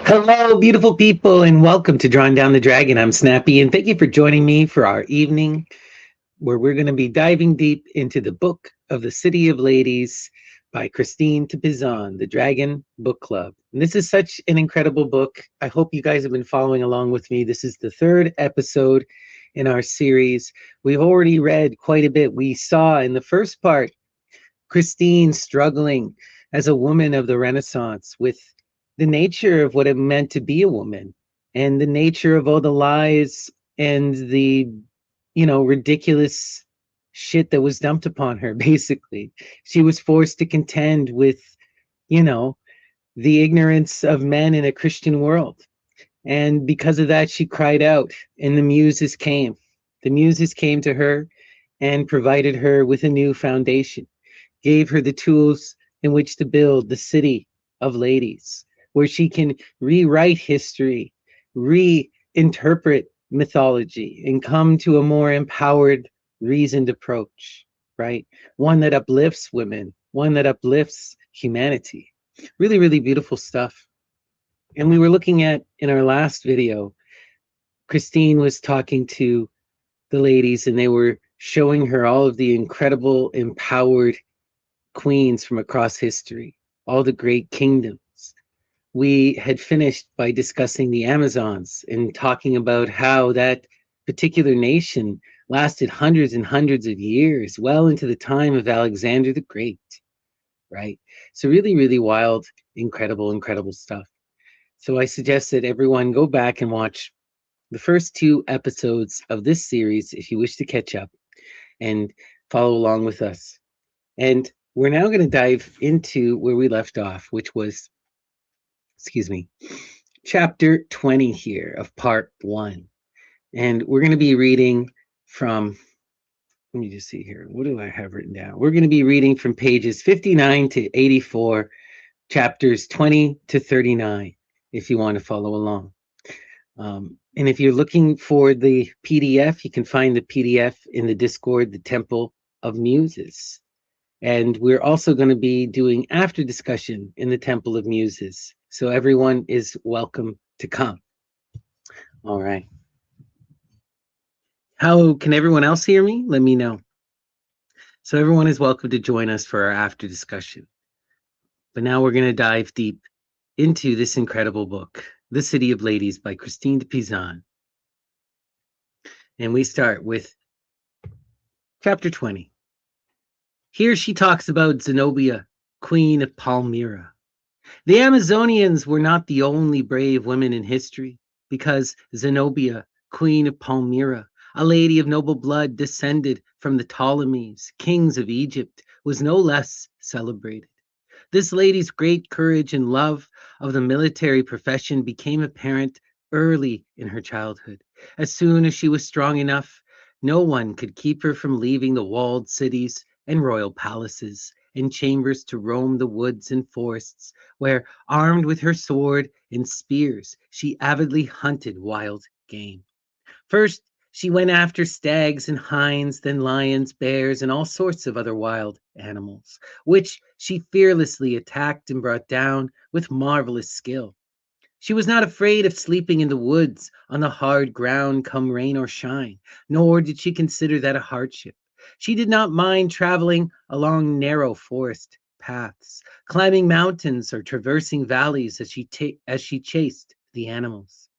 Hello, beautiful people, and welcome to Drawing Down the Dragon. I'm Snappy, and thank you for joining me for our evening where we're going to be diving deep into the book of the City of Ladies by Christine to Pizan, the Dragon Book Club. And this is such an incredible book. I hope you guys have been following along with me. This is the third episode in our series. We've already read quite a bit. We saw in the first part Christine struggling as a woman of the Renaissance with the nature of what it meant to be a woman and the nature of all the lies and the, ridiculous shit that was dumped upon her, basically. She was forced to contend with, you know, the ignorance of men in a Christian world. And because of that, she cried out, and the Muses came. The Muses came to her and provided her with a new foundation, gave her the tools in which to build the city of ladies, where she can rewrite history, reinterpret mythology, and come to a more empowered, reasoned approach, right? One that uplifts women, one that uplifts humanity. Really, really beautiful stuff. And we were looking at in our last video, Christine was talking to the ladies and they were showing her all of the incredible, empowered queens from across history, all the great kingdoms. We had finished by discussing the Amazons and talking about how that particular nation lasted hundreds and hundreds of years, well into the time of Alexander the Great, right? So really, really wild, incredible, incredible stuff. So I suggest that everyone go back and watch the first two episodes of this series if you wish to catch up and follow along with us. And we're now going to dive into where we left off, which was, chapter 20 here of part 1. And we're going to be reading from, let me just see here. What do I have written down? We're going to be reading from pages 59 to 84, chapters 20 to 39, if you want to follow along. And if you're looking for the PDF, you can find the PDF in the Discord, the Temple of Muses. And we're also going to be doing after discussion in the Temple of Muses. So everyone is welcome to come. All right. How can everyone else hear me? Let me know. So everyone is welcome to join us for our after discussion. But now we're going to dive deep into this incredible book, The City of Ladies by Christine de Pizan. And we start with chapter 20. Here she talks about Zenobia, queen of Palmyra. The Amazonians were not the only brave women in history, because Zenobia, queen of Palmyra, a lady of noble blood descended from the Ptolemies, kings of Egypt, was no less celebrated. This lady's great courage and love of the military profession became apparent early in her childhood. As soon as she was strong enough, no one could keep her from leaving the walled cities and royal palaces and chambers to roam the woods and forests, where, armed with her sword and spears, she avidly hunted wild game. First, she went after stags and hinds, then lions, bears, and all sorts of other wild animals, which she fearlessly attacked and brought down with marvelous skill. She was not afraid of sleeping in the woods on the hard ground come rain or shine, nor did she consider that a hardship. She did not mind traveling along narrow forest paths, climbing mountains or traversing valleys as she chased the animals.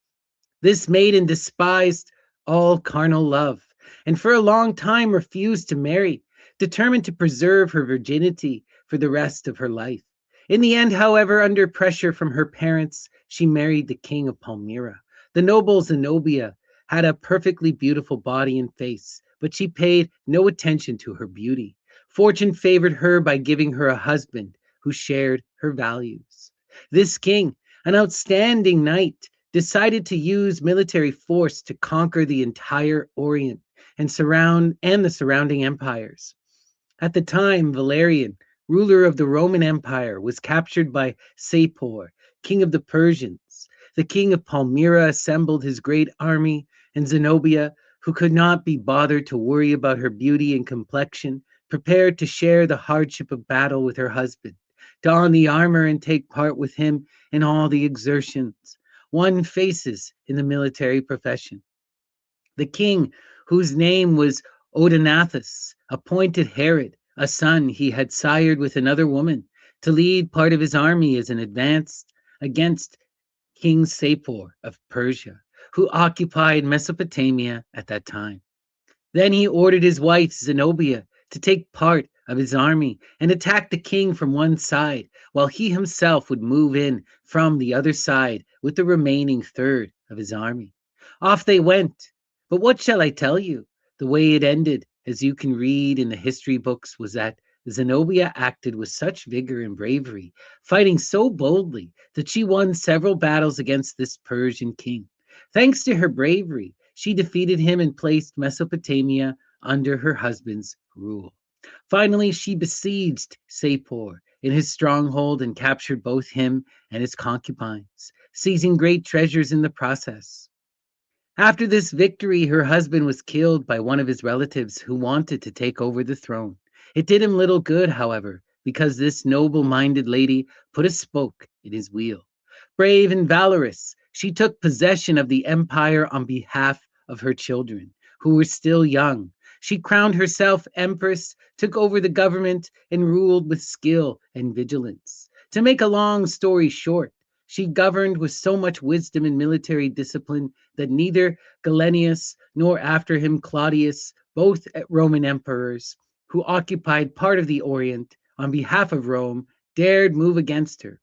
This maiden despised all carnal love, and for a long time refused to marry, determined to preserve her virginity for the rest of her life. In the end, however, under pressure from her parents, she married the king of Palmyra. The noble Zenobia had a perfectly beautiful body and face, but she paid no attention to her beauty. Fortune favored her by giving her a husband who shared her values. This king, an outstanding knight, decided to use military force to conquer the entire Orient and the surrounding empires. At the time, Valerian, ruler of the Roman Empire, was captured by Sapor, king of the Persians. The king of Palmyra assembled his great army, and Zenobia, who could not be bothered to worry about her beauty and complexion, prepared to share the hardship of battle with her husband. don the armor and take part with him in all the exertions one faces in the military profession. The king, whose name was Odenathus, appointed Herod, a son he had sired with another woman, to lead part of his army as an advance against King Sapor of Persia, who occupied Mesopotamia at that time. Then he ordered his wife Zenobia to take part of his army and attack the king from one side, while he himself would move in from the other side with the remaining third of his army. Off they went. But what shall I tell you? The way it ended, as you can read in the history books, was that Zenobia acted with such vigor and bravery, fighting so boldly that she won several battles against this Persian king. Thanks to her bravery, she defeated him and placed Mesopotamia under her husband's rule. Finally, she besieged Sapor in his stronghold and captured both him and his concubines, seizing great treasures in the process. After this victory, her husband was killed by one of his relatives who wanted to take over the throne. It did him little good, however, because this noble-minded lady put a spoke in his wheel. Brave and valorous, she took possession of the empire on behalf of her children, who were still young. She crowned herself empress, took over the government, and ruled with skill and vigilance. To make a long story short, she governed with so much wisdom and military discipline that neither Galenius nor after him Claudius, both Roman emperors, who occupied part of the Orient on behalf of Rome, dared move against her.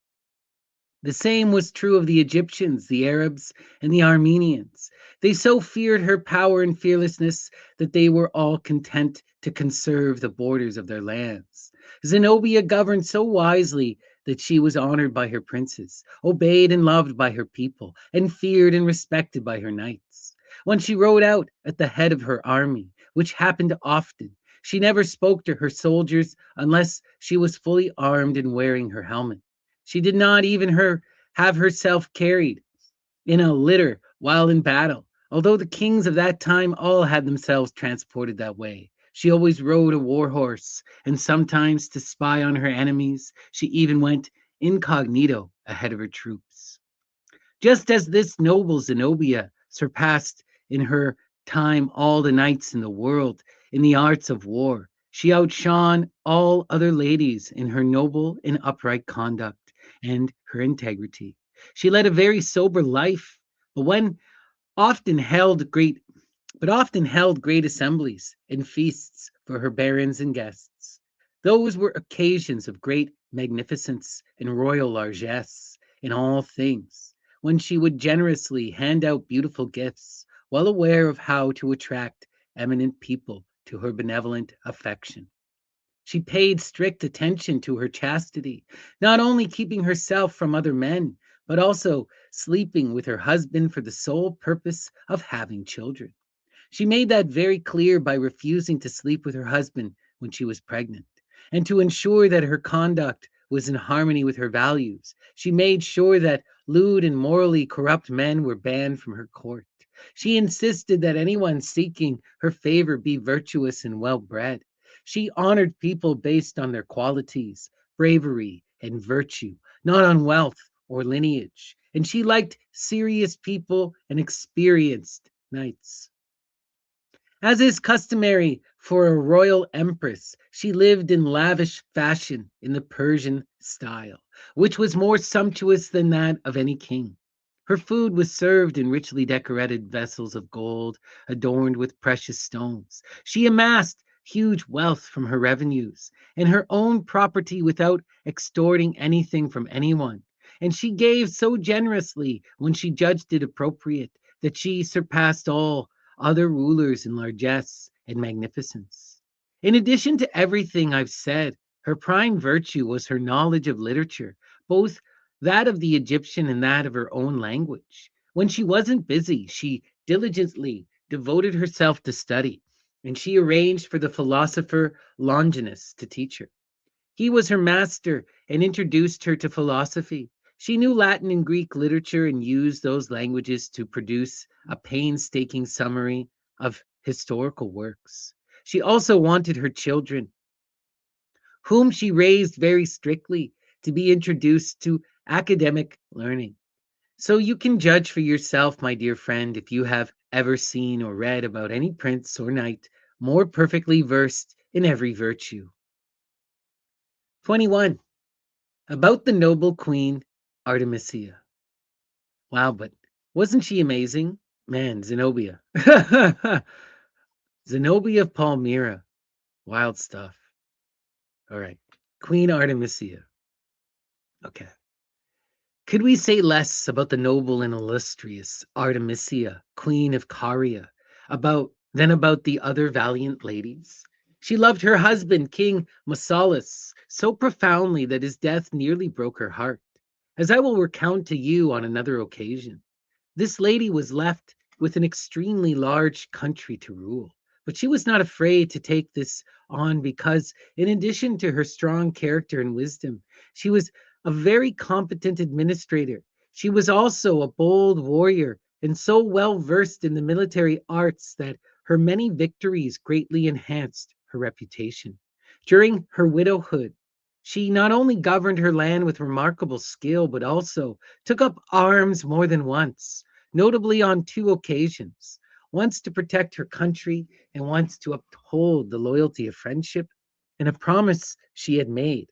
The same was true of the Egyptians, the Arabs, and the Armenians. They so feared her power and fearlessness that they were all content to conserve the borders of their lands. Zenobia governed so wisely that she was honored by her princes, obeyed and loved by her people, and feared and respected by her knights. When she rode out at the head of her army, which happened often, she never spoke to her soldiers unless she was fully armed and wearing her helmet. She did not even have herself carried in a litter while in battle, although the kings of that time all had themselves transported that way. She always rode a war horse, and sometimes to spy on her enemies, she even went incognito ahead of her troops. Just as this noble Zenobia surpassed in her time all the knights in the world in the arts of war, she outshone all other ladies in her noble and upright conduct and her integrity. She led a very sober life, but often held great often held great assemblies and feasts for her barons and guests. Those were occasions of great magnificence and royal largesse in all things, when she would generously hand out beautiful gifts, well aware of how to attract eminent people to her benevolent affection. She paid strict attention to her chastity, not only keeping herself from other men, but also sleeping with her husband for the sole purpose of having children. She made that very clear by refusing to sleep with her husband when she was pregnant. And to ensure that her conduct was in harmony with her values, she made sure that lewd and morally corrupt men were banned from her court. She insisted that anyone seeking her favor be virtuous and well-bred. She honored people based on their qualities, bravery, and virtue, not on wealth or lineage. And she liked serious people and experienced knights. As is customary for a royal empress, she lived in lavish fashion in the Persian style, which was more sumptuous than that of any king. Her food was served in richly decorated vessels of gold, adorned with precious stones. She amassed huge wealth from her revenues and her own property without extorting anything from anyone. And she gave so generously when she judged it appropriate that she surpassed all other rulers in largesse and magnificence. In addition to everything I've said, her prime virtue was her knowledge of literature, both that of the Egyptian and that of her own language. When she wasn't busy, she diligently devoted herself to study, and she arranged for the philosopher Longinus to teach her. He was her master and introduced her to philosophy. She knew Latin and Greek literature and used those languages to produce a painstaking summary of historical works. She also wanted her children, whom she raised very strictly, to be introduced to academic learning. So you can judge for yourself, my dear friend, if you have ever seen or read about any prince or knight more perfectly versed in every virtue. 21. About the noble queen Artemisia. Wow, but wasn't she amazing? Man, Zenobia. Zenobia of Palmyra. Wild stuff. All right. Queen Artemisia. Okay. Could we say less about the noble and illustrious Artemisia, Queen of Caria, than about the other valiant ladies? She loved her husband, King Mausolus, so profoundly that his death nearly broke her heart, as I will recount to you on another occasion. This lady was left with an extremely large country to rule, but she was not afraid to take this on because, in addition to her strong character and wisdom, she was a very competent administrator. She was also a bold warrior and so well versed in the military arts that her many victories greatly enhanced her reputation. During her widowhood, she not only governed her land with remarkable skill, but also took up arms more than once, notably on two occasions, once to protect her country and once to uphold the loyalty of friendship and a promise she had made.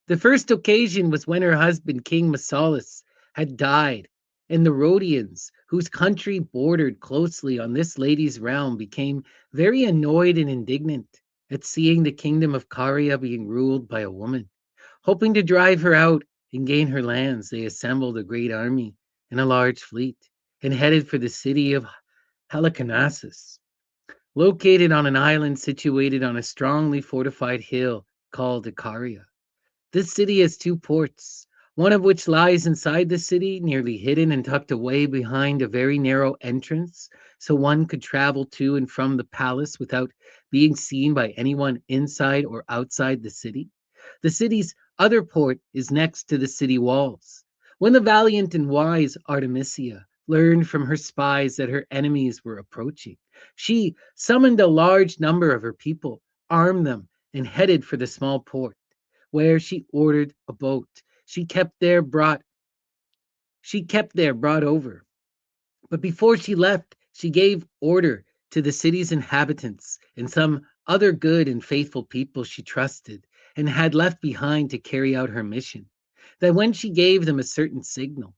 The first occasion was when her husband, King Mausolus, had died, and the Rhodians, whose country bordered closely on this lady's realm, became very annoyed and indignant at seeing the kingdom of Caria being ruled by a woman. Hoping to drive her out and gain her lands, they assembled a great army and a large fleet and headed for the city of Halicarnassus, located on an island situated on a strongly fortified hill called Icaria. This city has two ports, one of which lies inside the city, nearly hidden and tucked away behind a very narrow entrance, so one could travel to and from the palace without being seen by anyone inside or outside the city. The city's other port is next to the city walls. When the valiant and wise Artemisia learned from her spies that her enemies were approaching, she summoned a large number of her people, armed them, and headed for the small port, where she ordered a boat. She kept there brought over. But before she left, she gave order to the city's inhabitants and some other good and faithful people she trusted and had left behind to carry out her mission, that when she gave them a certain signal,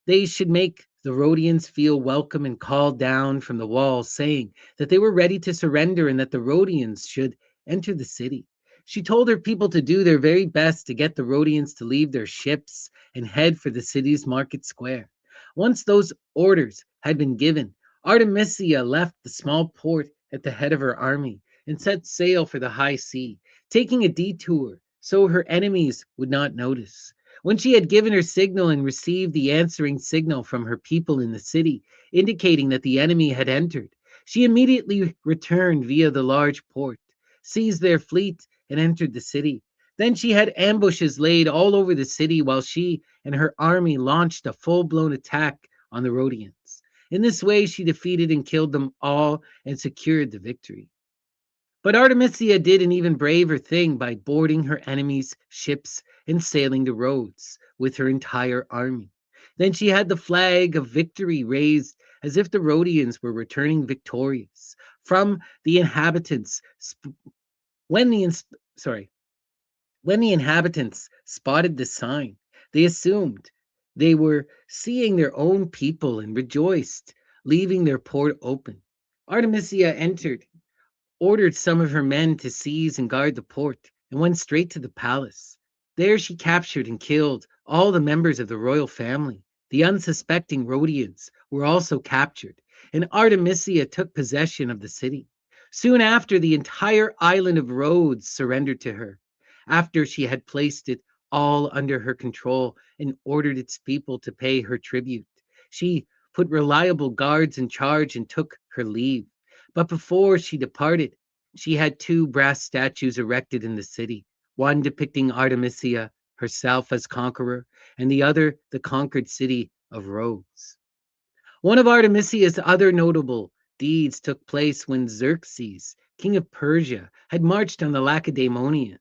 they should make the Rhodians feel welcome and call down from the walls, saying that they were ready to surrender and that the Rhodians should enter the city. She told her people to do their very best to get the Rhodians to leave their ships and head for the city's market square. Once those orders had been given, Artemisia left the small port at the head of her army and set sail for the high sea, taking a detour so her enemies would not notice. When she had given her signal and received the answering signal from her people in the city, indicating that the enemy had entered, she immediately returned via the large port, seized their fleet, and entered the city. Then she had ambushes laid all over the city while she and her army launched a full-blown attack on the Rhodians. In this way, she defeated and killed them all and secured the victory. But Artemisia did an even braver thing by boarding her enemies' ships and sailing to Rhodes with her entire army. Then she had the flag of victory raised as if the Rhodians were returning victorious. From the inhabitants, when the sorry, when the inhabitants spotted the sign, they assumed they were seeing their own people and rejoiced, leaving their port open. Artemisia entered, ordered some of her men to seize and guard the port, and went straight to the palace. There she captured and killed all the members of the royal family. The unsuspecting Rhodians were also captured, and Artemisia took possession of the city. Soon after, the entire island of Rhodes surrendered to her, after she had placed it all under her control and ordered its people to pay her tribute. She put reliable guards in charge and took her leave. But before she departed, she had two brass statues erected in the city, one depicting Artemisia herself as conqueror, and the other the conquered city of Rhodes. One of Artemisia's other notable deeds took place when Xerxes, king of Persia, had marched on the Lacedaemonians.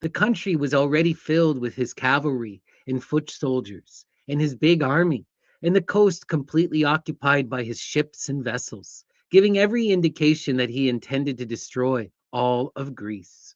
The country was already filled with his cavalry and foot soldiers and his big army, and the coast completely occupied by his ships and vessels, giving every indication that he intended to destroy all of Greece.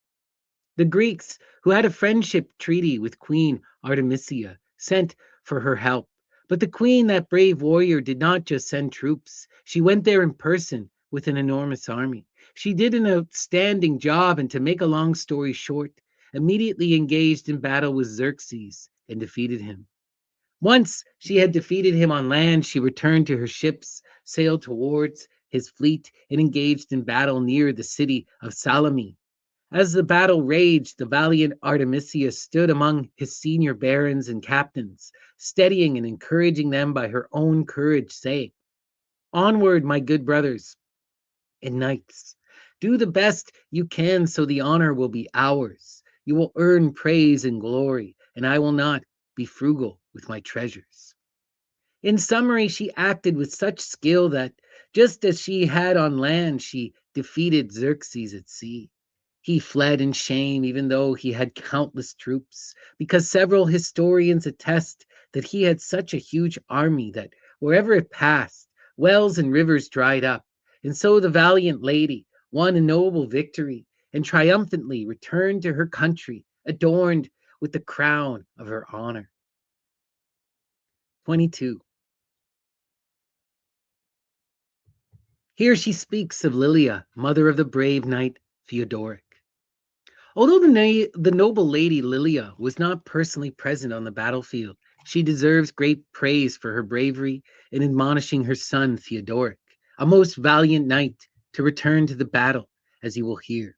The Greeks, who had a friendship treaty with Queen Artemisia, sent for her help. But the queen, that brave warrior, did not just send troops. She went there in person with an enormous army. She did an outstanding job, and to make a long story short, immediately engaged in battle with Xerxes and defeated him. Once she had defeated him on land, she returned to her ships, sailed towards his fleet, and engaged in battle near the city of Salami. As the battle raged, the valiant Artemisia stood among his senior barons and captains, steadying and encouraging them by her own courage, saying, "Onward, my good brothers and knights. Do the best you can so the honor will be ours. You will earn praise and glory, and I will not be frugal with my treasures." In summary, she acted with such skill that, just as she had on land, she defeated Xerxes at sea. He fled in shame, even though he had countless troops, because several historians attest that he had such a huge army that wherever it passed, wells and rivers dried up. And so the valiant lady won a noble victory and triumphantly returned to her country, adorned with the crown of her honor. 22. Here she speaks of Lilia, mother of the brave knight Theodoric. Although the noble lady Lilia was not personally present on the battlefield, she deserves great praise for her bravery in admonishing her son Theodoric, a most valiant knight, to return to the battle, as you will hear.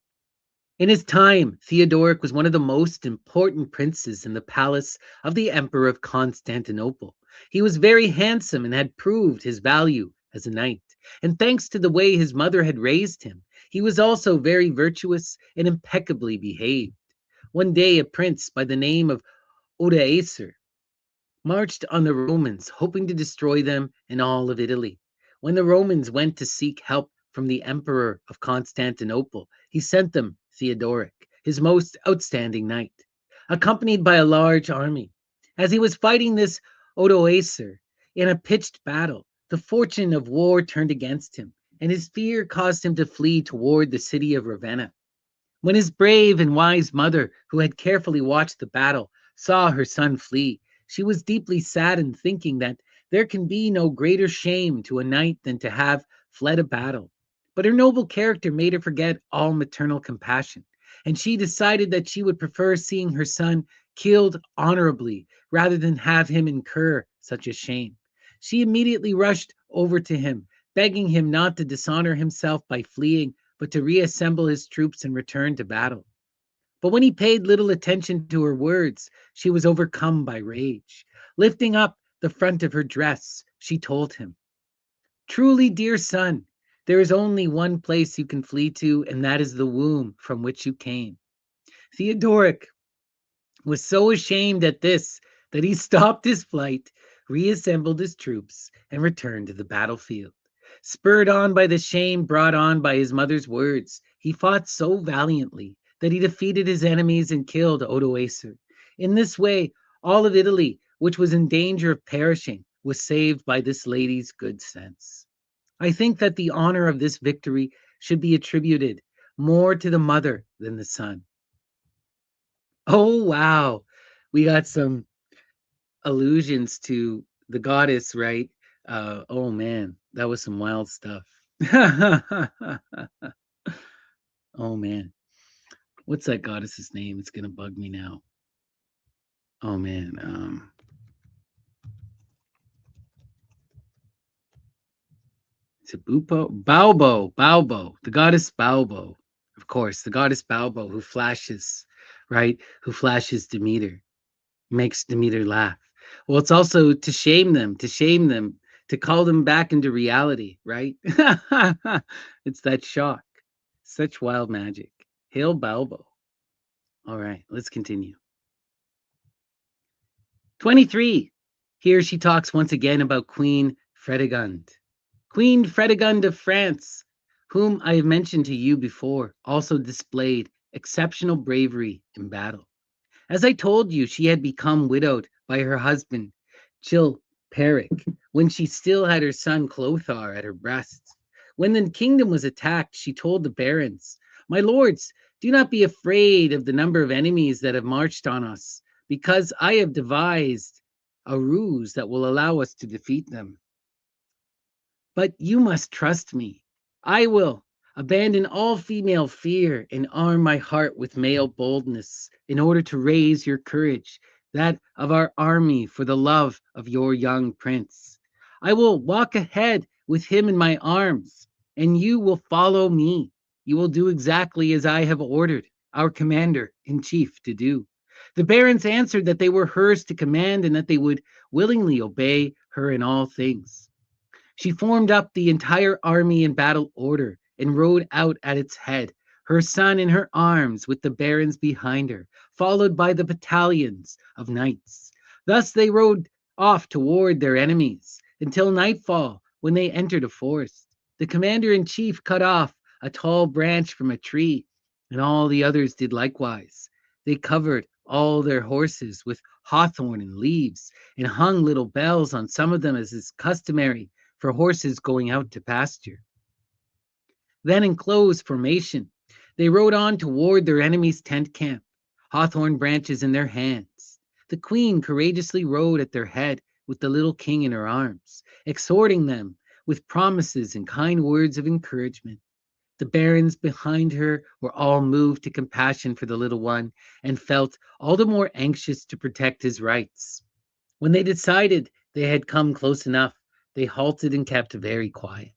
In his time, Theodoric was one of the most important princes in the palace of the Emperor of Constantinople. He was very handsome and had proved his value as a knight. And thanks to the way his mother had raised him, he was also very virtuous and impeccably behaved. One day, a prince by the name of Odoacer marched on the Romans, hoping to destroy them and all of Italy. When the Romans went to seek help from the Emperor of Constantinople, he sent them Theodoric, his most outstanding knight, accompanied by a large army. As he was fighting this Odoacer in a pitched battle, the fortune of war turned against him, and his fear caused him to flee toward the city of Ravenna. When his brave and wise mother, who had carefully watched the battle, saw her son flee, she was deeply saddened, thinking that there can be no greater shame to a knight than to have fled a battle. But her noble character made her forget all maternal compassion, and she decided that she would prefer seeing her son killed honorably rather than have him incur such a shame. She immediately rushed over to him, begging him not to dishonor himself by fleeing, but to reassemble his troops and return to battle. But when he paid little attention to her words, she was overcome by rage. Lifting up the front of her dress, she told him, "Truly, dear son, there is only one place you can flee to, and that is the womb from which you came." Theodoric was so ashamed at this that he stopped his flight, reassembled his troops, and returned to the battlefield. Spurred on by the shame brought on by his mother's words, he fought so valiantly that he defeated his enemies and killed Odoacer. In this way, all of Italy, which was in danger of perishing, was saved by this lady's good sense. I think that the honor of this victory should be attributed more to the mother than the son. Oh, wow. We got some allusions to the goddess, right? Oh, man. That was some wild stuff. Oh, man. What's that goddess's name? It's going to bug me now. Oh, man. Is it Bupo? Balbo. The goddess Balbo. Of course, the goddess Balbo who flashes, right? Who flashes Demeter, makes Demeter laugh. Well, it's also to shame them, to call them back into reality, right? It's that shock. Such wild magic. Hail Balbo. All right, let's continue. 23. Here she talks once again about Queen Fredegund. Queen Fredegund of France, whom I have mentioned to you before, also displayed exceptional bravery in battle. As I told you, she had become widowed by her husband, Chilperic, when she still had her son Clothar at her breast. When the kingdom was attacked, she told the barons, "My lords, do not be afraid of the number of enemies that have marched on us, because I have devised a ruse that will allow us to defeat them. But you must trust me. I will abandon all female fear and arm my heart with male boldness in order to raise your courage, that of our army, for the love of your young prince. I will walk ahead with him in my arms, and you will follow me. You will do exactly as I have ordered our commander in chief to do." The barons answered that they were hers to command and that they would willingly obey her in all things. She formed up the entire army in battle order and rode out at its head, her son in her arms with the barons behind her, followed by the battalions of knights. Thus they rode off toward their enemies until nightfall, when they entered a forest. The commander in chief cut off a tall branch from a tree, and all the others did likewise. They covered all their horses with hawthorn and leaves, and hung little bells on some of them, as is customary for horses going out to pasture. Then, in close formation, they rode on toward their enemy's tent camp, hawthorn branches in their hands. The queen courageously rode at their head with the little king in her arms, exhorting them with promises and kind words of encouragement. The barons behind her were all moved to compassion for the little one and felt all the more anxious to protect his rights. When they decided they had come close enough, they halted and kept very quiet.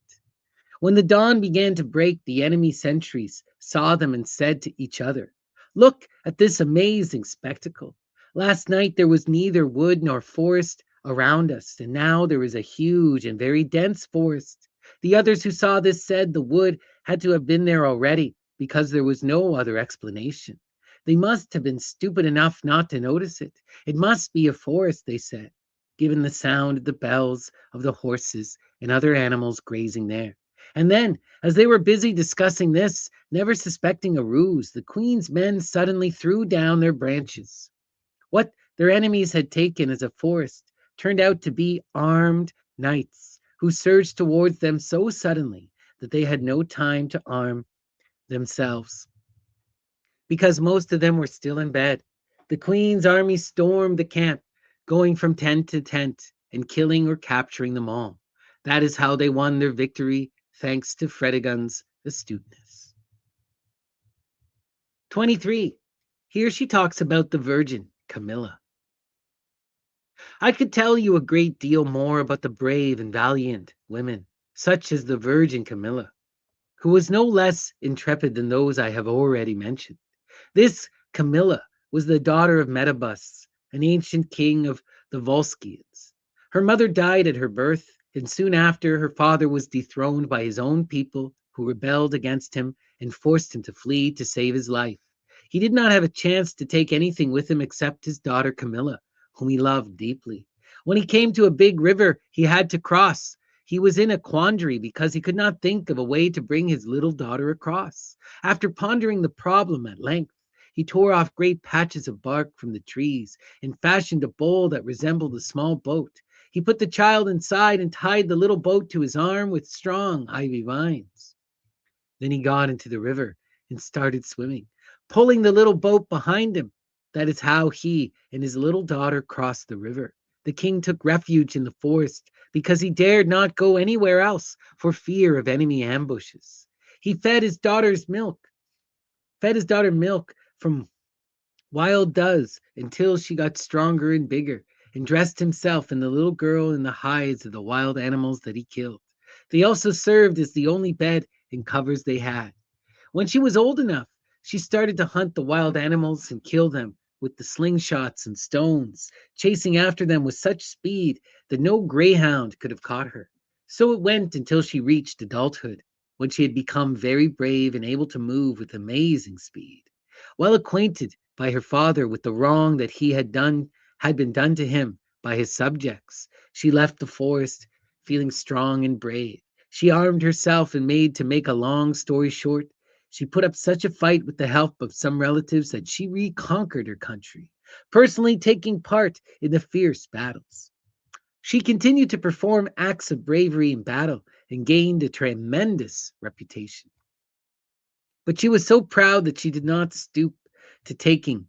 When the dawn began to break, the enemy sentries saw them and said to each other, "Look at this amazing spectacle. Last night there was neither wood nor forest around us, and now there is a huge and very dense forest." The others who saw this said the wood had to have been there already, because there was no other explanation. They must have been stupid enough not to notice it. It must be a forest, they said, given the sound of the bells of the horses and other animals grazing there. And then, as they were busy discussing this, never suspecting a ruse, the queen's men suddenly threw down their branches. What their enemies had taken as a forest turned out to be armed knights, who surged towards them so suddenly that they had no time to arm themselves, because most of them were still in bed. The queen's army stormed the camp, going from tent to tent and killing or capturing them all. That is how they won their victory, thanks to Fredegonde's astuteness. 23. Here she talks about the virgin Camilla. I could tell you a great deal more about the brave and valiant women, such as the virgin Camilla, who was no less intrepid than those I have already mentioned. This Camilla was the daughter of Metabus, an ancient king of the Volscians. Her mother died at her birth, and soon after her father was dethroned by his own people, who rebelled against him and forced him to flee to save his life. He did not have a chance to take anything with him except his daughter Camilla, whom he loved deeply. When he came to a big river he had to cross, he was in a quandary because he could not think of a way to bring his little daughter across. After pondering the problem at length, he tore off great patches of bark from the trees and fashioned a bowl that resembled a small boat. He put the child inside and tied the little boat to his arm with strong ivy vines. Then he got into the river and started swimming, pulling the little boat behind him. That is how he and his little daughter crossed the river. The king took refuge in the forest because he dared not go anywhere else for fear of enemy ambushes. He fed his daughter milk from wild does until she got stronger and bigger, and dressed himself and the little girl in the hides of the wild animals that he killed. They also served as the only bed and covers they had. When she was old enough, she started to hunt the wild animals and kill them with the slingshots and stones, chasing after them with such speed that no greyhound could have caught her. So it went until she reached adulthood, when she had become very brave and able to move with amazing speed. Well acquainted by her father with the wrong that had been done to him by his subjects, she left the forest feeling strong and brave. She armed herself and to make a long story short, She put up such a fight with the help of some relatives that she reconquered her country, personally taking part in the fierce battles. She continued to perform acts of bravery in battle and gained a tremendous reputation. But she was so proud that she did not stoop to taking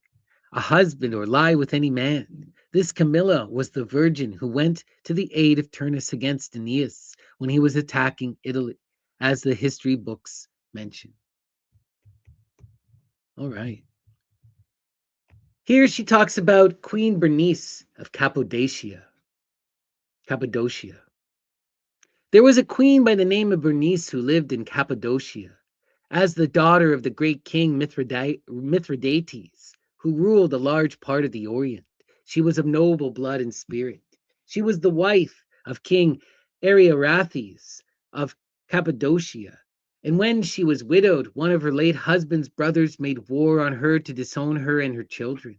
a husband or lie with any man. This Camilla was the virgin who went to the aid of Turnus against Aeneas when he was attacking Italy, as the history books mention. All right. Here she talks about Queen Bernice of Cappadocia. There was a queen by the name of Bernice who lived in Cappadocia, as the daughter of the great king Mithridates, who ruled a large part of the Orient. She was of noble blood and spirit. She was the wife of King Ariarathes of Cappadocia. And when she was widowed, one of her late husband's brothers made war on her to disown her and her children.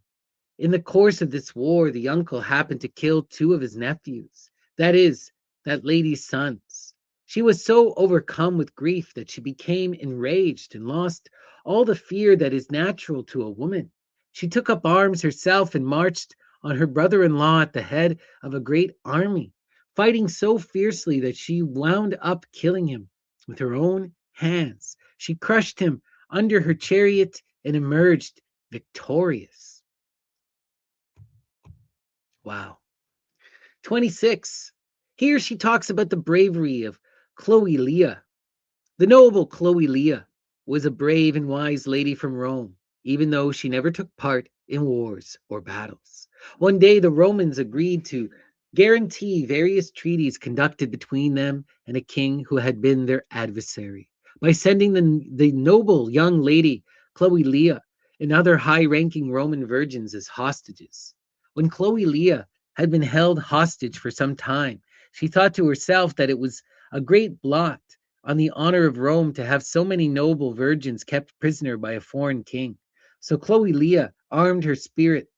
In the course of this war, the uncle happened to kill two of his nephews, that is, that lady's sons. She was so overcome with grief that she became enraged and lost all the fear that is natural to a woman. She took up arms herself and marched on her brother-in-law at the head of a great army, fighting so fiercely that she wound up killing him with her own hands. She crushed him under her chariot and emerged victorious. Wow. 26. Here she talks about the bravery of Chloe Leah. The noble Chloe Leah was a brave and wise lady from Rome, even though she never took part in wars or battles. One day, the Romans agreed to guarantee various treaties conducted between them and a king who had been their adversary by sending the noble young lady Chloe Leah and other high-ranking Roman virgins as hostages. When Chloe Leah had been held hostage for some time, she thought to herself that it was a great blot on the honor of Rome to have so many noble virgins kept prisoner by a foreign king. So Chloe Leah armed her spirit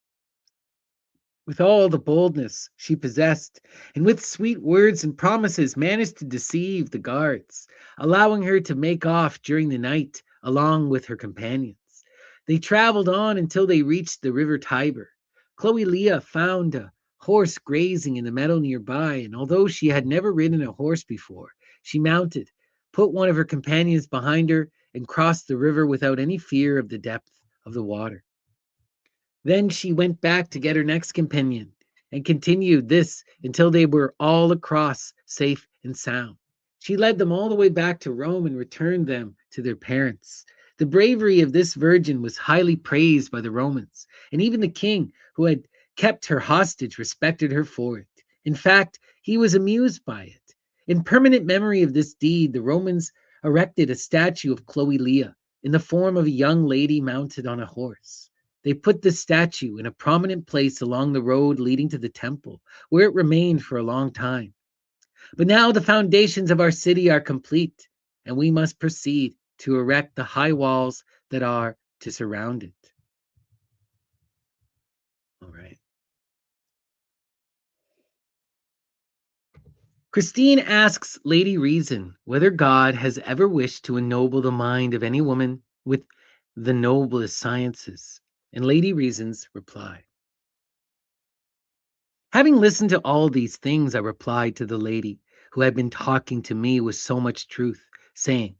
with all the boldness she possessed, and with sweet words and promises managed to deceive the guards, allowing her to make off during the night along with her companions. They traveled on until they reached the river Tiber. Chloe Leah found a horse grazing in the meadow nearby, and although she had never ridden a horse before, she mounted, put one of her companions behind her, and crossed the river without any fear of the depth of the water. Then she went back to get her next companion and continued this until they were all across safe and sound. She led them all the way back to Rome and returned them to their parents. The bravery of this virgin was highly praised by the Romans, and even the king who had kept her hostage respected her for it. In fact, he was amused by it. In permanent memory of this deed, the Romans erected a statue of Chloe Leah in the form of a young lady mounted on a horse. They put the statue in a prominent place along the road leading to the temple, where it remained for a long time. But now the foundations of our city are complete, and we must proceed to erect the high walls that are to surround it. All right. Christine asks Lady Reason whether God has ever wished to ennoble the mind of any woman with the noblest sciences. And Lady Reason's reply. Having listened to all these things, I replied to the lady who had been talking to me with so much truth, saying,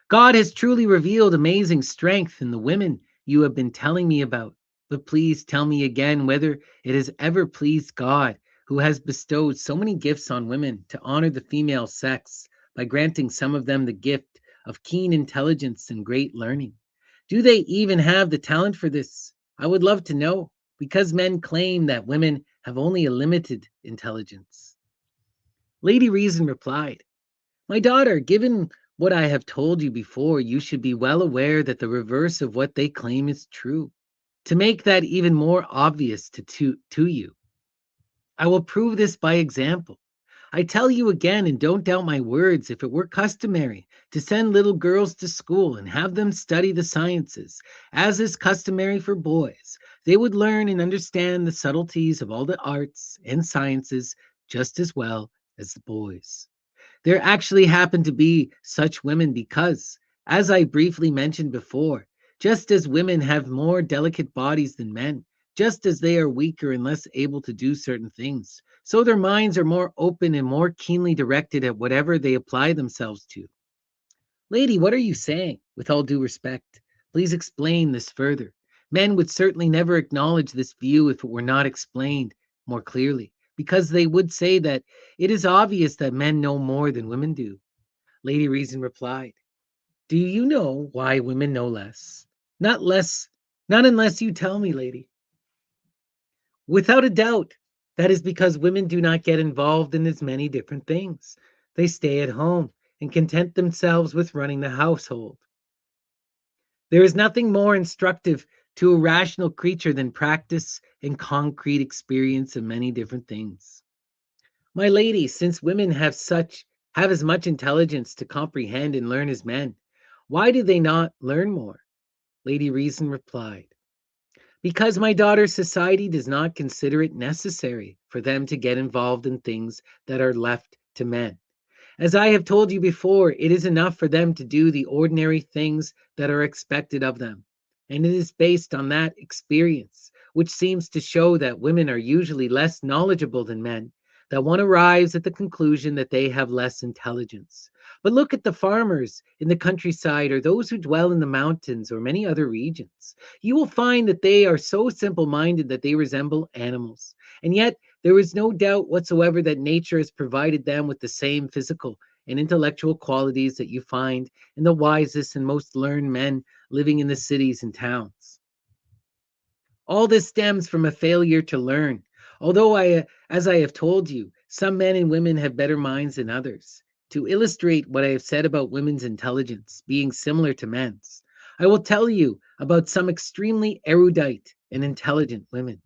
God has truly revealed amazing strength in the women you have been telling me about. But please tell me again whether it has ever pleased God, who has bestowed so many gifts on women, to honor the female sex by granting some of them the gift of keen intelligence and great learning. Do they even have the talent for this? I would love to know, because men claim that women have only a limited intelligence. Lady Reason replied, My daughter, given what I have told you before, you should be well aware that the reverse of what they claim is true. To make that even more obvious to you, I will prove this by example. I tell you again, and don't doubt my words, if it were customary to send little girls to school and have them study the sciences, as is customary for boys, they would learn and understand the subtleties of all the arts and sciences just as well as the boys. There actually happen to be such women because, As I briefly mentioned before, just as women have more delicate bodies than men, just as they are weaker and less able to do certain things, so their minds are more open and more keenly directed at whatever they apply themselves to. Lady, what are you saying? With all due respect, please explain this further. Men would certainly never acknowledge this view if it were not explained more clearly, because they would say that it is obvious that men know more than women do. Lady Reason replied, do you know why women know less? Not less, not unless you tell me, lady. Without a doubt, that is because women do not get involved in as many different things. They stay at home and content themselves with running the household. There is nothing more instructive to a rational creature than practice and concrete experience of many different things. My lady, since women have as much intelligence to comprehend and learn as men, why do they not learn more? Lady Reason replied, because my daughter, society does not consider it necessary for them to get involved in things that are left to men. As I have told you before, it is enough for them to do the ordinary things that are expected of them. And it is based on that experience, which seems to show that women are usually less knowledgeable than men, that one arrives at the conclusion that they have less intelligence. But look at the farmers in the countryside or those who dwell in the mountains or many other regions. You will find that they are so simple minded that they resemble animals. And yet, there is no doubt whatsoever that nature has provided them with the same physical and intellectual qualities that you find in the wisest and most learned men living in the cities and towns. All this stems from a failure to learn. Although as I have told you, some men and women have better minds than others. To illustrate what I have said about women's intelligence being similar to men's, I will tell you about some extremely erudite and intelligent women.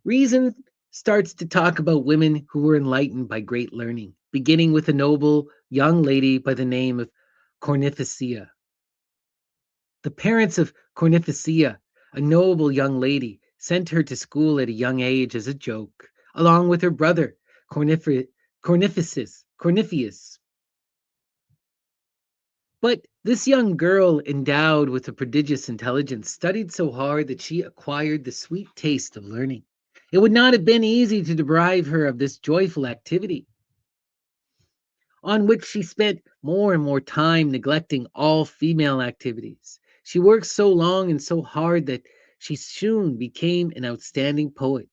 Reason starts to talk about women who were enlightened by great learning, beginning with a noble young lady by the name of Cornificia. The parents of Cornificia, a noble young lady, sent her to school at a young age as a joke, along with her brother, Cornifius. But this young girl, endowed with a prodigious intelligence, studied so hard that she acquired the sweet taste of learning. It would not have been easy to deprive her of this joyful activity, on which she spent more and more time neglecting all female activities. She worked so long and so hard that she soon became an outstanding poet.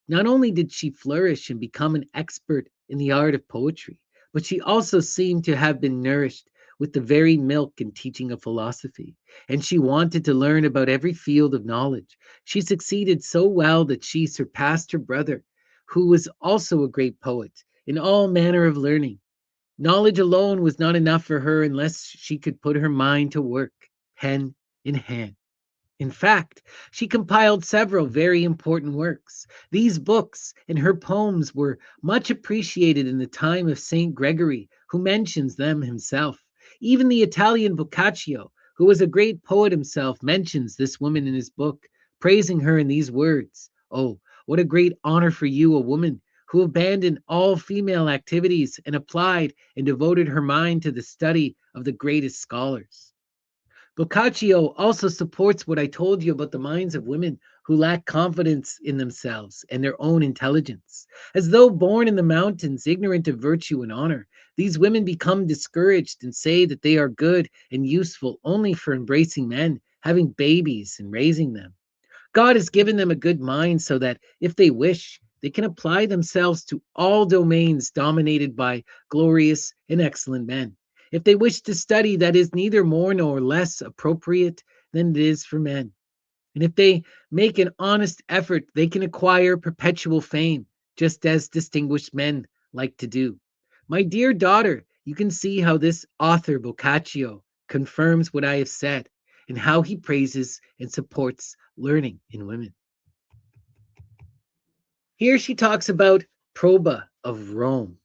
Not only did she flourish and become an expert in the art of poetry, but she also seemed to have been nourished with the very milk and teaching of philosophy, and she wanted to learn about every field of knowledge. She succeeded so well that she surpassed her brother, who was also a great poet, in all manner of learning. Knowledge alone was not enough for her unless she could put her mind to work, pen in hand. In fact, she compiled several very important works. These books and her poems were much appreciated in the time of St. Gregory, who mentions them himself. Even the Italian Boccaccio, who was a great poet himself, mentions this woman in his book, praising her in these words. Oh, what a great honor for you, a woman who abandoned all female activities and applied and devoted her mind to the study of the greatest scholars. Boccaccio also supports what I told you about the minds of women who lack confidence in themselves and their own intelligence. As though born in the mountains, ignorant of virtue and honor, these women become discouraged and say that they are good and useful only for embracing men, having babies, and raising them. God has given them a good mind so that, if they wish, they can apply themselves to all domains dominated by glorious and excellent men. If they wish to study that is neither more nor less appropriate than it is for men. And if they make an honest effort, they can acquire perpetual fame, just as distinguished men like to do. My dear daughter, you can see how this author, Boccaccio, confirms what I have said and how he praises and supports learning in women. Here she talks about Proba of Rome.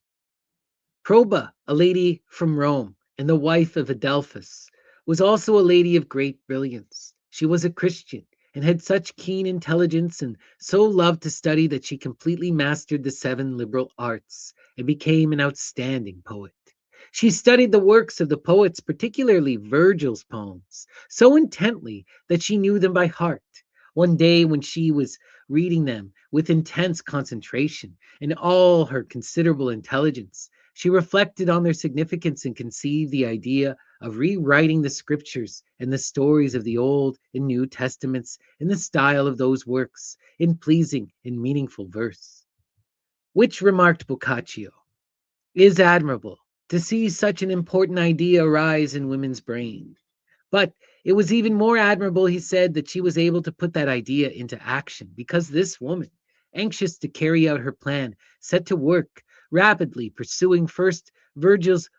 Proba, a lady from Rome and the wife of Adelphus, was also a lady of great brilliance. She was a Christian and had such keen intelligence and so loved to study that she completely mastered the 7 liberal arts and became an outstanding poet. She studied the works of the poets, particularly Virgil's poems, so intently that she knew them by heart. One day, when she was reading them with intense concentration and all her considerable intelligence, she reflected on their significance and conceived the idea of rewriting the scriptures and the stories of the Old and New Testaments in the style of those works, in pleasing and meaningful verse. Which, remarked Boccaccio, is admirable to see such an important idea arise in women's brain. But it was even more admirable, he said, that she was able to put that idea into action, because this woman, anxious to carry out her plan, set to work, rapidly pursuing first Virgil's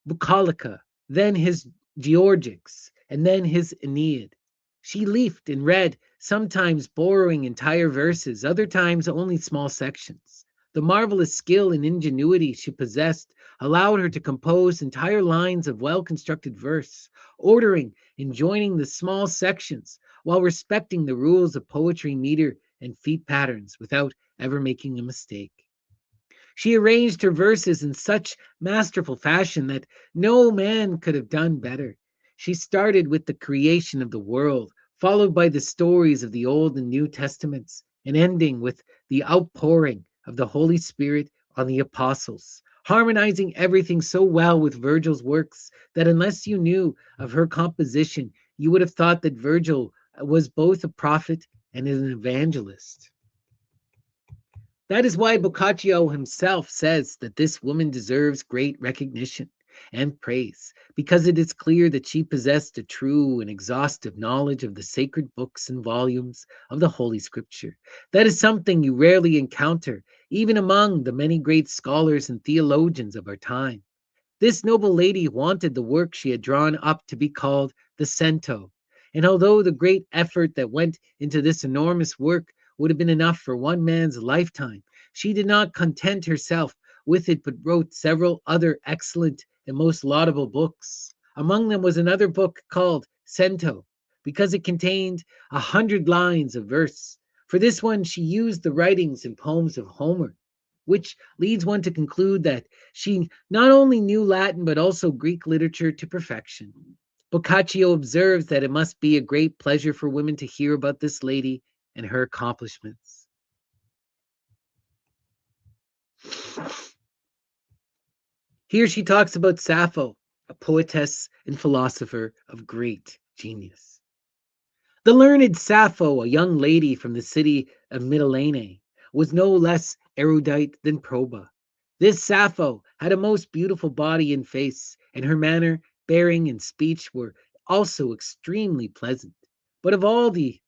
Bucolica, then his Georgics, and then his Aeneid. She leafed and read, sometimes borrowing entire verses, other times only small sections. The marvelous skill and ingenuity she possessed allowed her to compose entire lines of well-constructed verse, ordering and joining the small sections while respecting the rules of poetry, meter, and feet patterns without ever making a mistake. She arranged her verses in such masterful fashion that no man could have done better. She started with the creation of the world, followed by the stories of the Old and New Testaments, and ending with the outpouring of the Holy Spirit on the apostles, harmonizing everything so well with Virgil's works that unless you knew of her composition, you would have thought that Virgil was both a prophet and an evangelist. That is why Boccaccio himself says that this woman deserves great recognition and praise, because it is clear that she possessed a true and exhaustive knowledge of the sacred books and volumes of the Holy Scripture. That is something you rarely encounter, even among the many great scholars and theologians of our time. This noble lady wanted the work she had drawn up to be called the Cento, and although the great effort that went into this enormous work would have been enough for one man's lifetime, she did not content herself with it, but wrote several other excellent and most laudable books. Among them was another book called Cento, because it contained 100 lines of verse. For this one, she used the writings and poems of Homer, which leads one to conclude that she not only knew Latin, but also Greek literature to perfection. Boccaccio observes that it must be a great pleasure for women to hear about this lady and her accomplishments. Here she talks about Sappho, a poetess and philosopher of great genius. The learned Sappho, a young lady from the city of Mytilene, was no less erudite than Proba. This Sappho had a most beautiful body and face, and her manner, bearing, and speech were also extremely pleasant. But of all the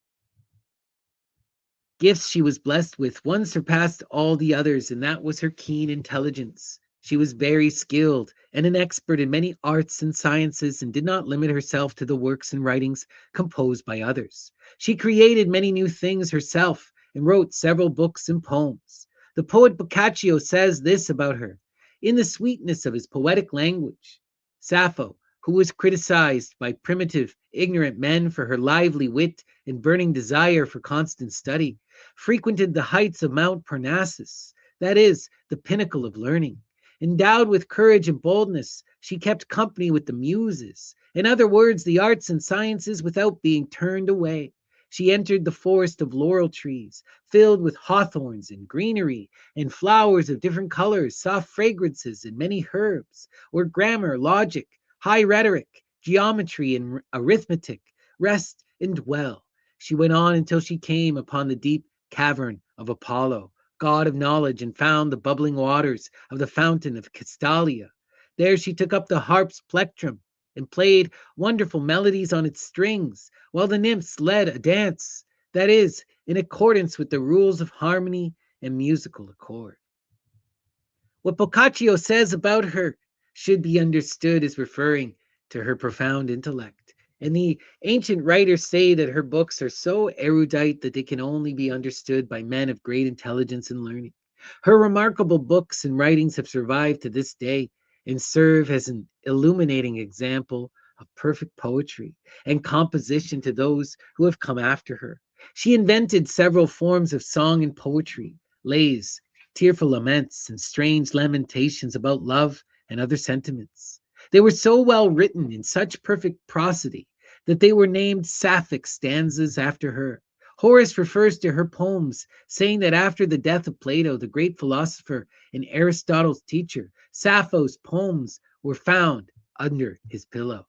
gifts she was blessed with, one surpassed all the others, and that was her keen intelligence. She was very skilled and an expert in many arts and sciences, and did not limit herself to the works and writings composed by others. She created many new things herself and wrote several books and poems. The poet Boccaccio says this about her: in the sweetness of his poetic language, Sappho, who was criticized by primitive, ignorant men for her lively wit and burning desire for constant study, frequented the heights of Mount Parnassus, that is, the pinnacle of learning. Endowed with courage and boldness, she kept company with the Muses, in other words, the arts and sciences, without being turned away. She entered the forest of laurel trees, filled with hawthorns and greenery, and flowers of different colors, soft fragrances, and many herbs, where grammar, logic, high rhetoric, geometry, and arithmetic rest and dwell. She went on until she came upon the deep cavern of Apollo, god of knowledge, and found the bubbling waters of the fountain of Castalia. There she took up the harp's plectrum and played wonderful melodies on its strings, while the nymphs led a dance, that is, in accordance with the rules of harmony and musical accord. What Boccaccio says about her should be understood as referring to her profound intellect. And the ancient writers say that her books are so erudite that they can only be understood by men of great intelligence and learning. Her remarkable books and writings have survived to this day and serve as an illuminating example of perfect poetry and composition to those who have come after her. She invented several forms of song and poetry, lays, tearful laments, and strange lamentations about love and other sentiments. They were so well written in such perfect prosody that they were named Sapphic stanzas after her. Horace refers to her poems, saying that after the death of Plato, the great philosopher and Aristotle's teacher, Sappho's poems were found under his pillow.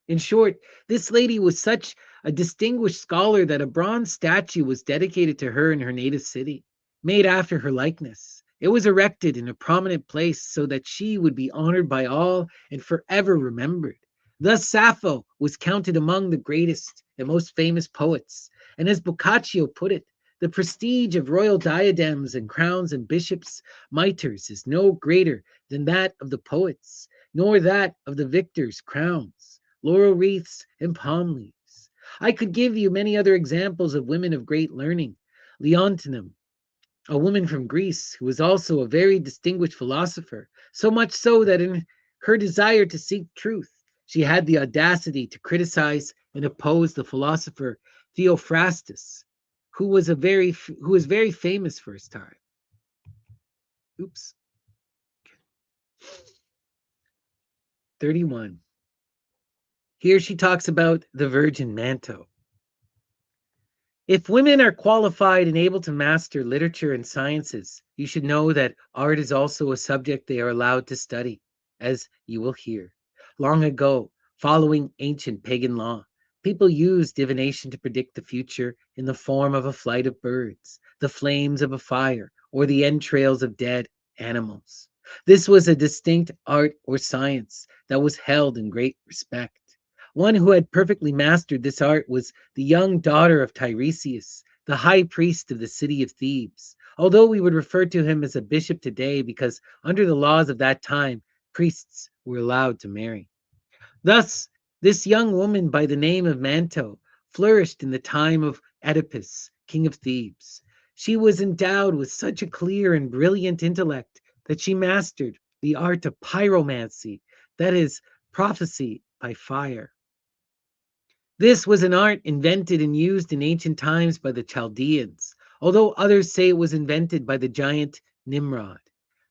In short, this lady was such a distinguished scholar that a bronze statue was dedicated to her in her native city, made after her likeness. It was erected in a prominent place so that she would be honored by all and forever remembered. Thus, Sappho was counted among the greatest and most famous poets. And as Boccaccio put it, the prestige of royal diadems and crowns and bishops' mitres is no greater than that of the poets, nor that of the victors' crowns, laurel wreaths, and palm leaves. I could give you many other examples of women of great learning. Leontinum, a woman from Greece who was also a very distinguished philosopher, so much so that in her desire to seek truth, she had the audacity to criticize and oppose the philosopher Theophrastus, who was very famous for his time. Oops. 31. Here she talks about the virgin manto. If women are qualified and able to master literature and sciences, you should know that art is also a subject they are allowed to study, as you will hear. Long ago, following ancient pagan law, people used divination to predict the future in the form of a flight of birds, the flames of a fire, or the entrails of dead animals. This was a distinct art or science that was held in great respect. One who had perfectly mastered this art was the young daughter of Tiresias, the high priest of the city of Thebes, although we would refer to him as a bishop today because under the laws of that time, priests were allowed to marry. Thus, this young woman by the name of Manto flourished in the time of Oedipus, king of Thebes. She was endowed with such a clear and brilliant intellect that she mastered the art of pyromancy, that is, prophecy by fire. This was an art invented and used in ancient times by the Chaldeans, although others say it was invented by the giant Nimrod.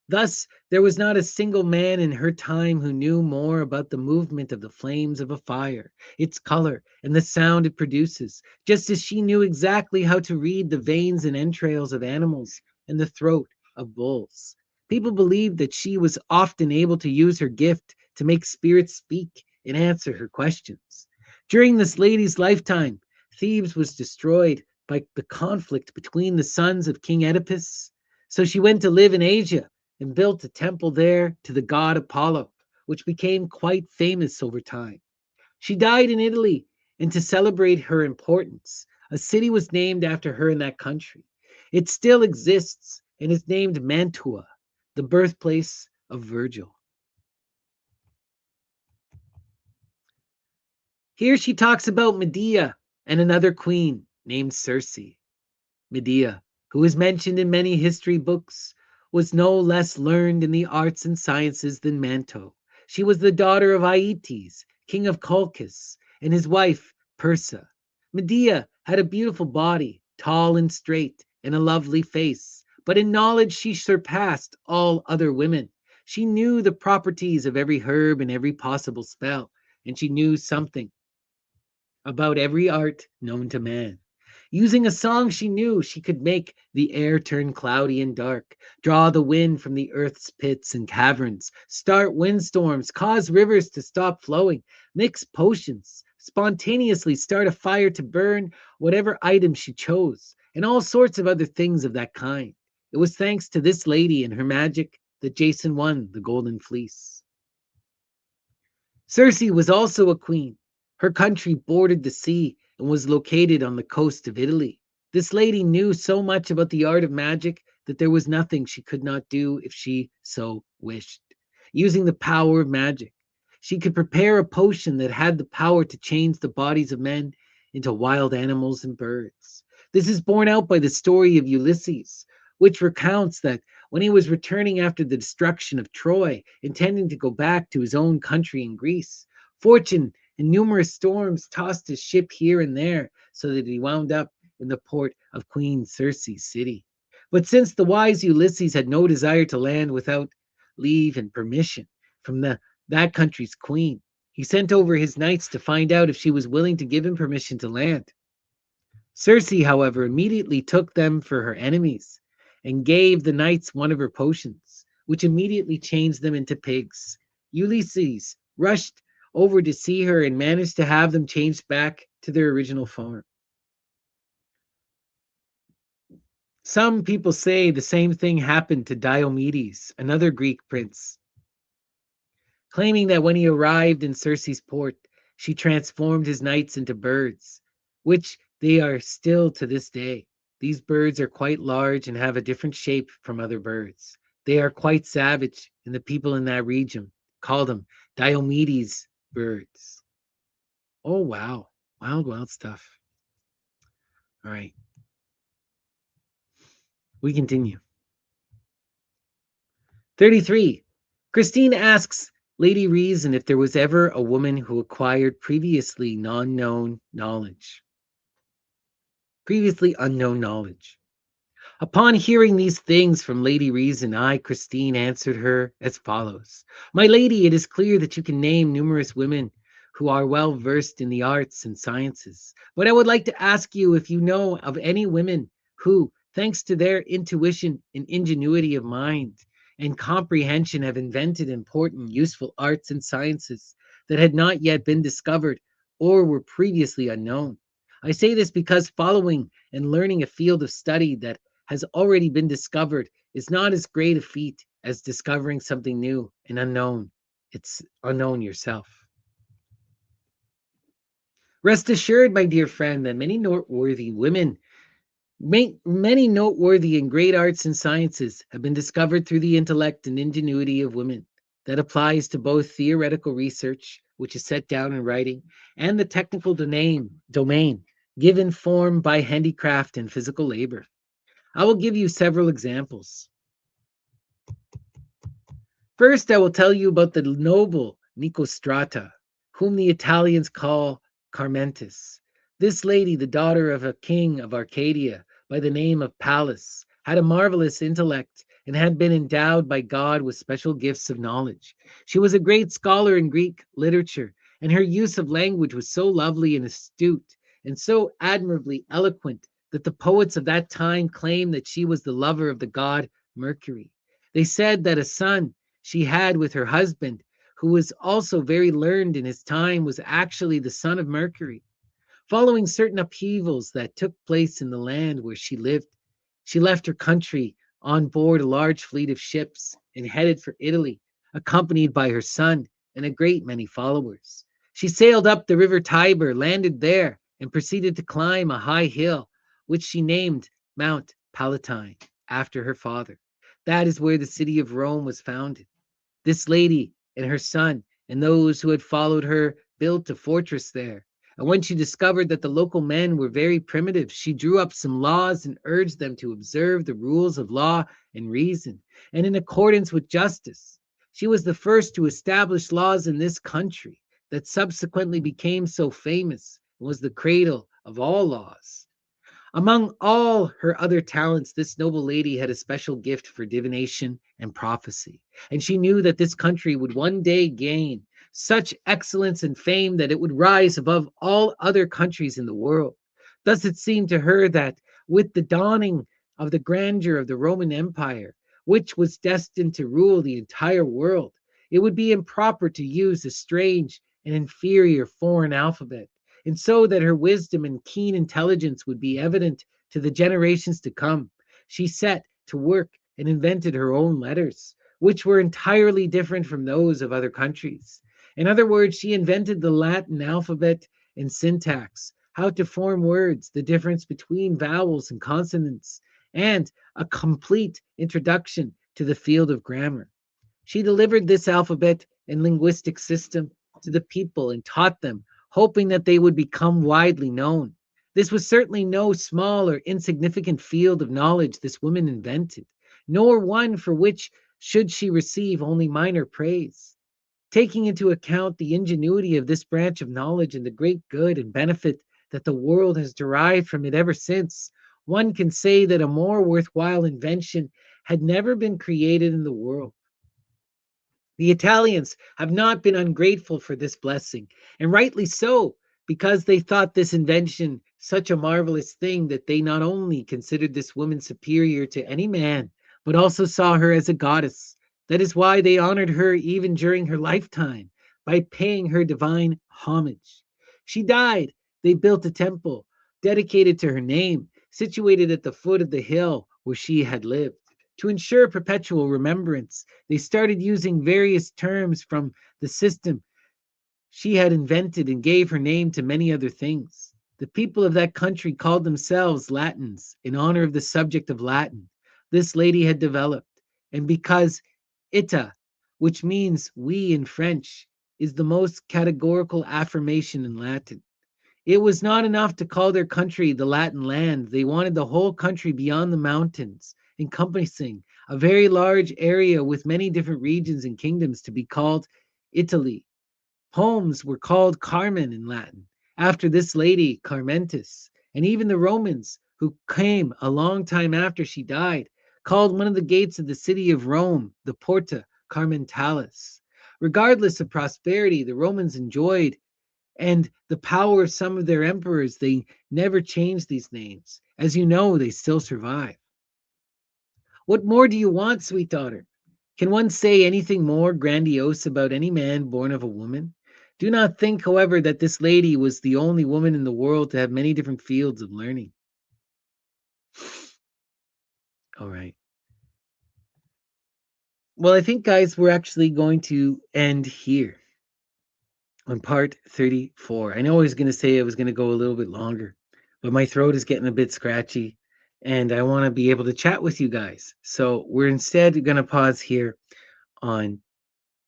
Thus, there was not a single man in her time who knew more about the movement of the flames of a fire, its color, and the sound it produces, just as she knew exactly how to read the veins and entrails of animals and the throat of bulls. People believed that she was often able to use her gift to make spirits speak and answer her questions. During this lady's lifetime, Thebes was destroyed by the conflict between the sons of King Oedipus. So she went to live in Asia and built a temple there to the god Apollo, which became quite famous over time. She died in Italy, and to celebrate her importance, a city was named after her in that country. It still exists and is named Mantua, the birthplace of Virgil. Here she talks about Medea and another queen named Circe. Medea, who is mentioned in many history books, was no less learned in the arts and sciences than Manto. She was the daughter of Aeetes, king of Colchis, and his wife, Persa. Medea had a beautiful body, tall and straight, and a lovely face, but in knowledge she surpassed all other women. She knew the properties of every herb and every possible spell, and she knew something about every art known to man. Using a song she knew, she could make the air turn cloudy and dark, draw the wind from the earth's pits and caverns, start windstorms, cause rivers to stop flowing, mix potions, spontaneously start a fire to burn whatever item she chose, and all sorts of other things of that kind. It was thanks to this lady and her magic that Jason won the Golden Fleece. Circe was also a queen. Her country bordered the sea and was located on the coast of Italy. This lady knew so much about the art of magic that there was nothing she could not do if she so wished. Using the power of magic, she could prepare a potion that had the power to change the bodies of men into wild animals and birds. This is borne out by the story of Ulysses, which recounts that when he was returning after the destruction of Troy, intending to go back to his own country in Greece, fortune and numerous storms tossed his ship here and there so that he wound up in the port of Queen Circe's city. But since the wise Ulysses had no desire to land without leave and permission, from that country's queen. He sent over his knights to find out if she was willing to give him permission to land. Circe, however, immediately took them for her enemies and gave the knights one of her potions, which immediately changed them into pigs. Ulysses rushed over to see her and managed to have them changed back to their original form. Some people say the same thing happened to Diomedes, another Greek prince, claiming that when he arrived in Circe's port, she transformed his knights into birds, which they are still to this day. These birds are quite large and have a different shape from other birds. They are quite savage, and the people in that region call them Diomedes birds. Oh, wow. Wild, wild stuff. All right. We continue. 33. Christine asks Lady Reason if there was ever a woman who acquired previously unknown knowledge. Upon hearing these things from Lady Reason, I, Christine, answered her as follows. My lady, it is clear that you can name numerous women who are well versed in the arts and sciences. But I would like to ask you if you know of any women who, thanks to their intuition and ingenuity of mind and comprehension, have invented important, useful arts and sciences that had not yet been discovered or were previously unknown. I say this because following and learning a field of study that has already been discovered is not as great a feat as discovering something new and unknown. It's unknown yourself. Rest assured, my dear friend, that many noteworthy and great arts and sciences have been discovered through the intellect and ingenuity of women. That applies to both theoretical research, which is set down in writing, and the technical domain given form by handicraft and physical labor. I will give you several examples. First, I will tell you about the noble Nicostrata, whom the Italians call Carmentis. This lady, the daughter of a king of Arcadia by the name of Pallas, had a marvelous intellect and had been endowed by God with special gifts of knowledge. She was a great scholar in Greek literature, and her use of language was so lovely and astute and so admirably eloquent that the poets of that time claimed that she was the lover of the god Mercury. They said that a son she had with her husband, who was also very learned in his time, was actually the son of Mercury. Following certain upheavals that took place in the land where she lived, she left her country on board a large fleet of ships and headed for Italy, accompanied by her son and a great many followers. She sailed up the river Tiber, landed there, and proceeded to climb a high hill, which she named Mount Palatine, after her father. That is where the city of Rome was founded. This lady and her son and those who had followed her built a fortress there. And when she discovered that the local men were very primitive, she drew up some laws and urged them to observe the rules of law and reason, and in accordance with justice. She was the first to establish laws in this country that subsequently became so famous and was the cradle of all laws. Among all her other talents, this noble lady had a special gift for divination and prophecy, and she knew that this country would one day gain such excellence and fame that it would rise above all other countries in the world. Thus it seemed to her that with the dawning of the grandeur of the Roman Empire, which was destined to rule the entire world, it would be improper to use a strange and inferior foreign alphabet, and so that her wisdom and keen intelligence would be evident to the generations to come. She set to work and invented her own letters, which were entirely different from those of other countries. In other words, she invented the Latin alphabet and syntax, how to form words, the difference between vowels and consonants, and a complete introduction to the field of grammar. She delivered this alphabet and linguistic system to the people and taught them, hoping that they would become widely known. This was certainly no small or insignificant field of knowledge this woman invented, nor one for which should she receive only minor praise. Taking into account the ingenuity of this branch of knowledge and the great good and benefit that the world has derived from it ever since, one can say that a more worthwhile invention had never been created in the world. The Italians have not been ungrateful for this blessing, and rightly so, because they thought this invention such a marvelous thing that they not only considered this woman superior to any man, but also saw her as a goddess. That is why they honored her even during her lifetime by paying her divine homage. She died. They built a temple dedicated to her name, situated at the foot of the hill where she had lived. To ensure perpetual remembrance, they started using various terms from the system she had invented and gave her name to many other things. The people of that country called themselves Latins in honor of the subject of Latin this lady had developed. And because ita, which means we in French, is the most categorical affirmation in Latin. It was not enough to call their country the Latin land. They wanted the whole country beyond the mountains, encompassing a very large area with many different regions and kingdoms, to be called Italy. Poems were called Carmen in Latin, after this lady, Carmentis, and even the Romans, who came a long time after she died, called one of the gates of the city of Rome the Porta Carmentalis. Regardless of prosperity the Romans enjoyed and the power of some of their emperors, they never changed these names. As you know, they still survive. What more do you want, sweet daughter? Can one say anything more grandiose about any man born of a woman? Do not think, however, that this lady was the only woman in the world to have many different fields of learning. All right. Well, I think, guys, we're actually going to end here on part 34. I know I was going to say I was going to go a little bit longer, but my throat is getting a bit scratchy and I want to be able to chat with you guys. So we're instead going to pause here on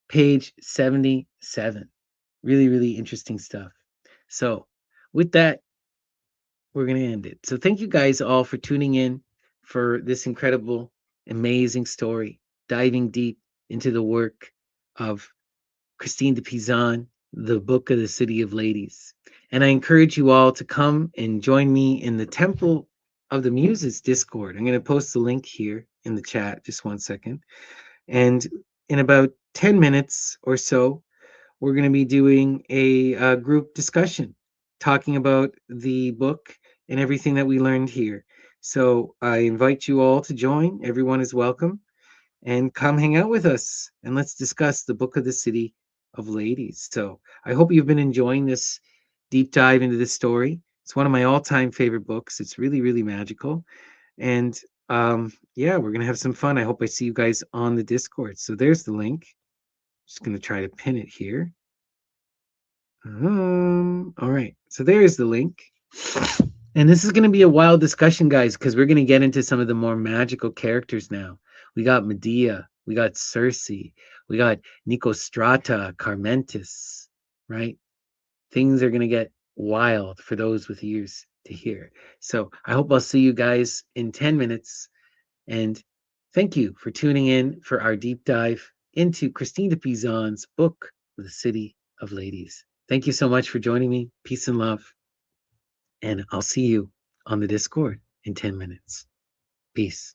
page 77. Really, really interesting stuff. So with that, we're going to end it. So thank you guys all for tuning in for this incredible, amazing story, diving deep into the work of Christine de Pizan, the Book of the City of Ladies. And I encourage you all to come and join me in the Temple of the Muses Discord. I'm going to post the link here in the chat, just 1 second. And in about 10 minutes or so, we're going to be doing a group discussion talking about the book and everything that we learned here. So I invite you all to join. Everyone is welcome. And come hang out with us and let's discuss the Book of the City of Ladies. So I hope you've been enjoying this deep dive into this story. It's one of my all-time favorite books. It's really, really magical. And yeah, we're going to have some fun. I hope I see you guys on the Discord. So there's the link. Just going to try to pin it here. All right. So there's the link. And this is going to be a wild discussion, guys, because we're going to get into some of the more magical characters now. We got Medea, we got Circe, we got Nicostrata, Carmentis, right? Things are going to get wild for those with ears to hear. So I hope I'll see you guys in 10 minutes. And thank you for tuning in for our deep dive into Christine de Pizan's Book of the City of Ladies. Thank you so much for joining me. Peace and love. And I'll see you on the Discord in 10 minutes. Peace.